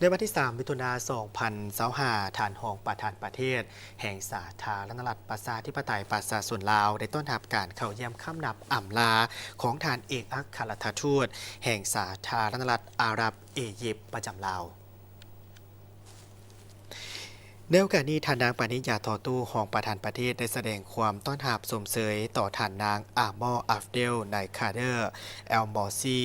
ในวันที่ 3 มิถุนายน 2025ฐานหองประธานประเทศ แห่งสาธารณรัฐประชาธิปไตยประชาชนลาว ได้ต้อนรับการเข้าเยี่ยมค่ำนับอ่ำลาของทานเอกอัครราชทูตแห่งสาธารณรัฐอาหรับอียิปต์ประจำลาวในโอกาสนี้ท่านนางปานิยาทอตู้ของประธานประเทศได้แสดงความต้อนรับสมเสยต่อท่านนางอาหมออัฟเดลไนคาเดอร์แอลมอซี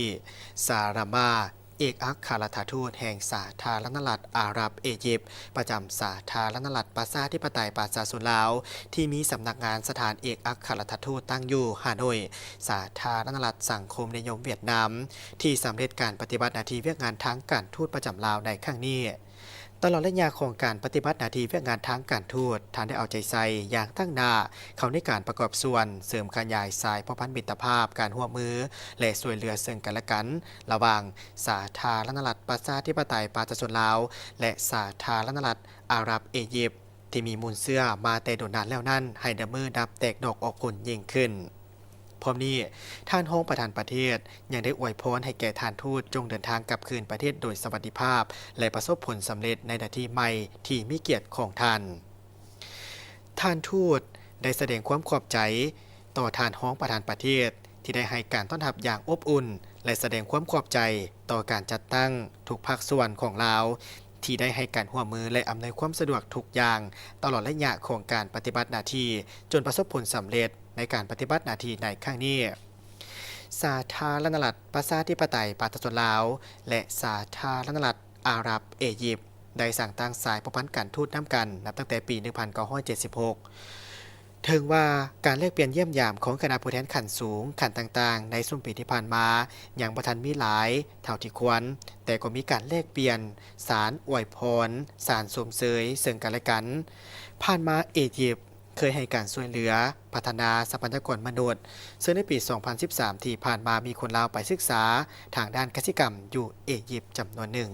ซารามาเอกอัครราชทูตแห่งสาธารณรัฐอาหรับอียิปต์ประจำสาธารณรัฐประชาธิปไตยประชาชนลาวที่มีสำนักงานสถานเอกอัครราชทูตตั้งอยู่ฮานอยสาธารณรัฐสังคมนิยมเวียดนามที่สำเร็จการปฏิบัติหน้าที่เวียกงานทางการทูตประจำลาวในครั้งนี้ตลอดระยะของการปฏิบัติหน้าที่เวียกงานทางการทูตท่านได้เอาใจใส่อย่างตั้งหน้าเขาในการประกอบส่วนเสริมขยายสายพพันธมิตรภาพการร่วมมือและช่วยเหลือซึ่งกันและกันระหว่างสาธารณรัฐประชาธิปไตยประชาชนลาวและสาธารณรัฐอาหรับอียิปต์ที่มีมูลเสื้อมาแต่โดนนานแล้วนั้นให้ดับมือดับแตกดอกออกผลยิ่งขึ้นพร้อมนี้ท่านห้องประธานประเทศยังได้อวยพรให้แก่ท่านทูตจงเดินทางกลับคืนประเทศโดยสวัสดิภาพและประสบผลสำเร็จในหน้าที่ใหม่ที่มีเกียรติของท่านทูตได้แสดงความขอบใจต่อท่านห้องประธานประเทศที่ได้ให้การต้อนรับอย่างอบอุ่นและแสดงความขอบใจต่อการจัดตั้งทุกภาคส่วนของลาวที่ได้ให้การร่วมมือและอำนวยความสะดวกทุกอย่างตลอดระยะของการปฏิบัติหน้าที่จนประสบผลสำเร็จในการปฏิบัติหน้าที่ในครั้งนี้สาธารณรัฐประชาธิปไตยประชาชนลาวและสาธารณรัฐอาหรับอียิปต์ได้สั่งตั้งสายประพันธ์การทูตน้ำกันนับตั้งแต่ปี 1976 ถึงว่าการแลกเปลี่ยนเยี่ยมยามของคณะผู้แทนขั้นสูงขั้นต่างๆในช่วงปีที่ผ่านมาอย่างบ่ทันมีหลายเท่าที่ควรแต่ก็มีการแลกเปลี่ยนสารอวยพรสารสมเสยซึ่งกันและกันผ่านมาอียิปต์เคยให้การช่วยเหลือพัฒนาทรัพยากรมนุษย์ซึ่งในปี 2013 ที่ผ่านมามีคนลาวไปศึกษาทางด้านกสิกรรมอยู่อียิปต์จำนวนหนึ่ง